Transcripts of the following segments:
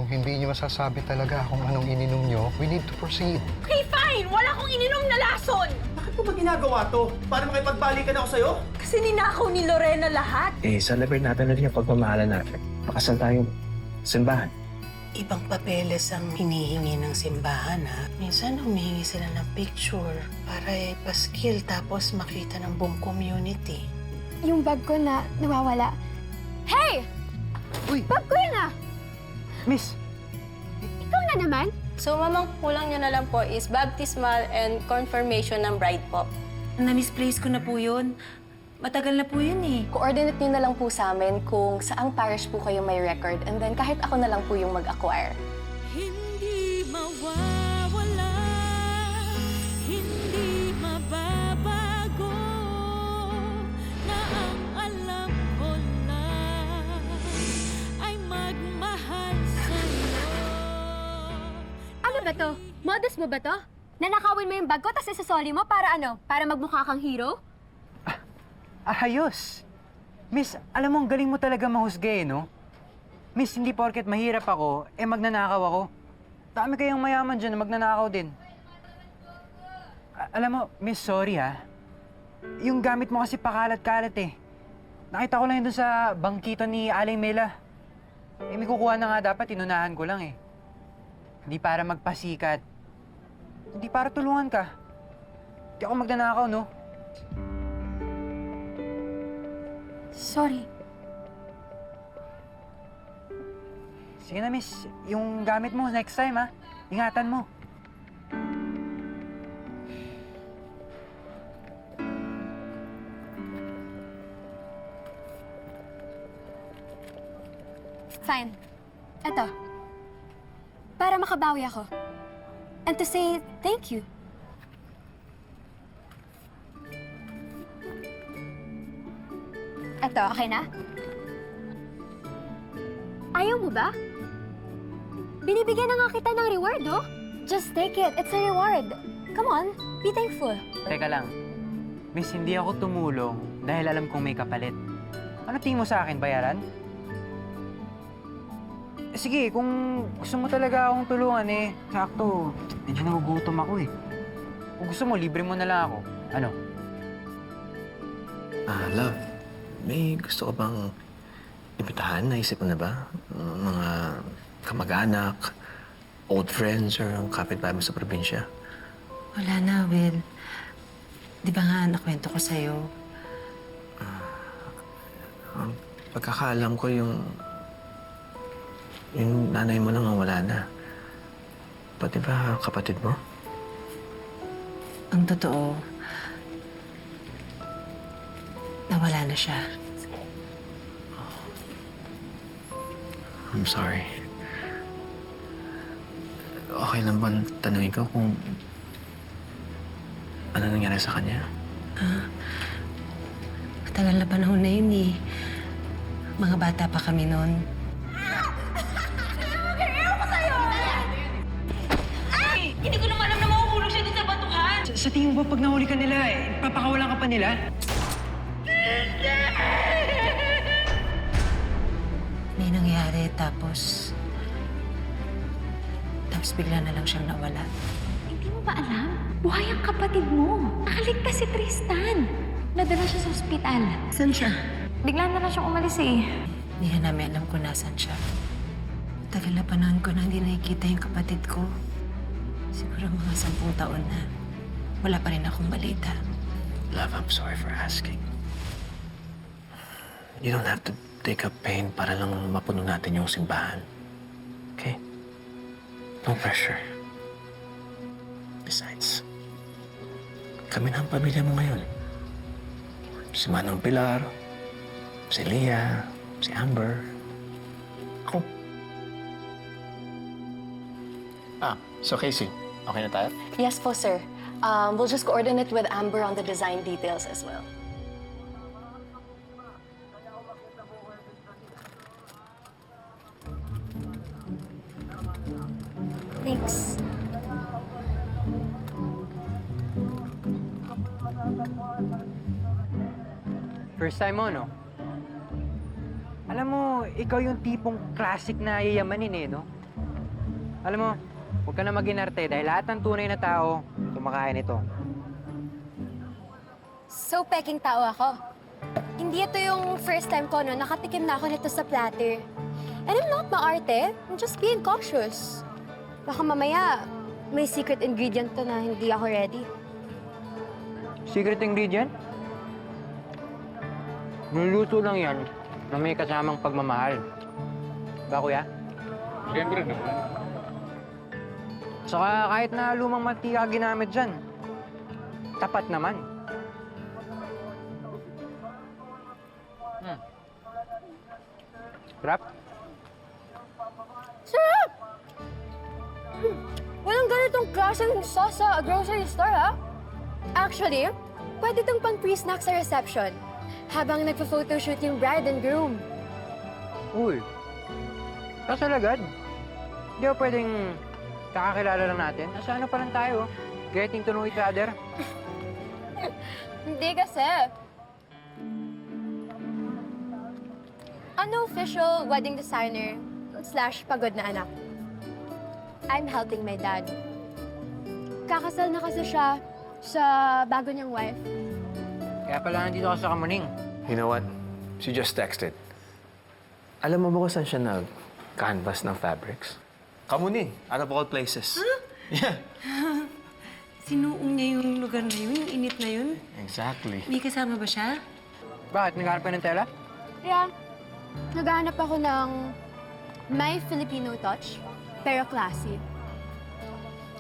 hindi niyo masasabi talaga kung anong ininom niyo, we need to proceed. Okay, fine! Wala akong ininom na lason! Bakit mo ba ginagawa to? Para makipagbalikan ako sa'yo? Kasi ninakaw ni Lorena lahat. Celebrate natin na rin yung pagmamahalan natin. Pakasal tayong simbahan. Ibang papeles ang hinihingi ng simbahan, ha? Minsan humihingi sila ng picture para ipaskil tapos makita ng buong community. Yung bag ko na nawawala. Hey! Uy! Bag ko yun ah! Miss! Ikaw na naman? So, mamang kulang nyo na lang po is baptismal and confirmation ng bride po. Na-misplace ko na po yun. Matagal na po yun eh. Coordinate nyo na lang po sa amin kung saang parish po kayo may record and then kahit ako na lang po yung mag-acquire. Hindi mawawala, hindi mababago, na ang alam ko lang ay magmahal sa'yo. Ano ba to? Modus mo ba to? Nanakawin mo yung bag ko tapos isasoli mo para ano? Para magmukha kang hero? Ayos! Miss, alam mo, ang galing mo talaga mahusga eh, no? Miss, hindi porket mahirap ako, magnanakaw ako. Dami kayang mayaman dyan na magnanakaw din. Alam mo, Miss, sorry ha. Yung gamit mo kasi pakalat-kalat eh. Nakita ko lang yun dun sa bangkito ni Aling Mela. May kukuha na nga dapat, inunahan ko lang eh. Hindi para magpasikat. Hindi para tulungan ka. Hindi ako magnanakaw, no? Sorry. Sige na, miss. Yung gamit mo next time, ha? Ingatan mo. Fine. Eto. Para makabawi ako. And to say thank you. Eto, okay na? Ayaw mo ba? Binibigyan na nga kita ng reward, oh. Just take it. It's a reward. Come on, be thankful. Teka lang. Miss, hindi ako tumulong dahil alam kong may kapalit. Ano tingin mo sa akin, bayaran? Sige, kung gusto mo talaga akong tulungan eh, sakto, medyo nagugutom ako eh. Kung gusto mo, libre mo na lang ako. Ano? Love, may gusto ka bang imbitahan? Naisip mo na ba? Mga kamag-anak, old friends, or ang kapitbahay mo sa probinsya? Wala na, Will. Di ba nga nakwento ko sa'yo? Ang pagkakaalam ko yung nanay mo lang ang wala na. Pati ba kapatid mo? Ang totoo, nawala na siya. I'm sorry. Okay lang ba tanungin ko kung ano nangyari sa kanya? Matagal na panahon na yun eh. Mga bata pa kami noon. Hindi ko naman alam na mahuhulog siya dun sa batuhan! Sa tingin mo ba pag nahuli ka nila papakawalan ka pa nila? May nangyari tapos bigla na lang siyang nawala. Hindi mo ba alam? Buhay ang kapatid mo. Nakaligtas si Tristan. Nadala siya sa ospital. Saan siya? Bigla na lang siyang umalis eh. Hindi na namin alam kung nasan siya. Tagal na panahon ko na hindi nakikita yung kapatid ko. Siguro mga 10 taon na. Wala pa rin akong balita. Love, I'm sorry for asking. You don't have to take up pain para lang mapuno natin yung simbahan. Okay? No pressure. Besides, kami na ang pamilya mo ngayon. Si Manong Pilar, si Leah, si Amber, ako. So Casey, okay na tayo? Yes po, sir. We'll just coordinate with Amber on the design details as well. Thanks. First time mo, no? Alam mo, ikaw yung tipong classic na yayamanin eh, no? Alam mo, huwag ka na mag-inarte dahil lahat ng tunay na tao kumakain ito. So, peking tao ako. Hindi ito yung first time ko, no? Nakatikim na ako nito sa platter. And I'm not maarte. I'm just being cautious. Baka mamaya, may secret ingredient to na hindi ako ready. Secret ingredient? Nuluto lang yan na may kasamang pagmamahal. Ba, kuya? Siyempre naman. Saka kahit na lumang mantika ginamit dyan, tapat naman. Sarap? Sarap! Walang ganitong klaseng sauce sa grocery store, ha? Actually, pwede itong pang pre-snack sa reception habang nagpa-photoshoot yung bride and groom. Uy, kasal agad. Hindi ba pwedeng kakakilala lang natin? Nasa ano pa lang tayo? Getting to know each other. Hindi kasi. Unofficial wedding designer / pagod na anak. I'm helping my dad. Kakasal na kasi siya sa bago niyang wife. Kaya pala nandito ako sa Kamuning. You know what? She just texted. Alam mo ba kung saan siya nag-canvas ng fabrics? Kamuning, out of all places. Yeah. Sinuong niya yung lugar na yun, yung init na yun. Exactly. May kasama ba siya? Bakit? Naghanap ka ng tela? Yeah. Naghahanap ako ng may Filipino touch, pero classy.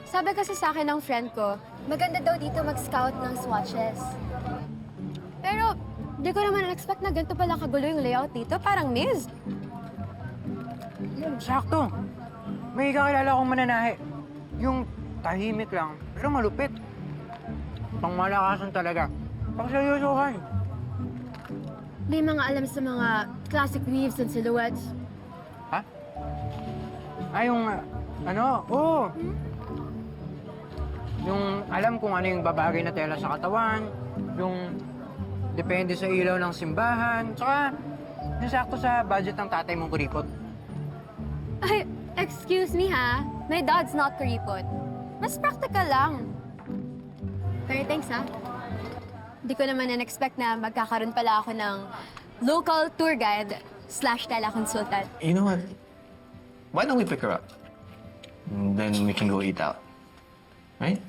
Sabi kasi sa akin ng friend ko, maganda daw dito mag-scout ng swatches. Pero, di ko naman expect na ganito pala kagulo yung layout dito. Parang maze. Sakto. May kakilala akong mananahe. Yung tahimik lang, pero malupit. Pangmalakasan talaga. Pagseryosohan. May mga alam sa mga classic weaves and silhouettes. Ha? Yung, oo. Yung alam kung ano yung babagay na tela sa katawan, yung depende sa ilaw ng simbahan, tsaka yung sakto sa budget ng tatay mong kuripot. Ay, excuse me ha. My dad's not kuripot. Mas practical lang. Pero thanks ha. Hindi ko naman na-expect na magkakaroon pala ako ng local tour guide / teleconsultant. You know what? Why don't we pick her up? And then we can go eat out. Right?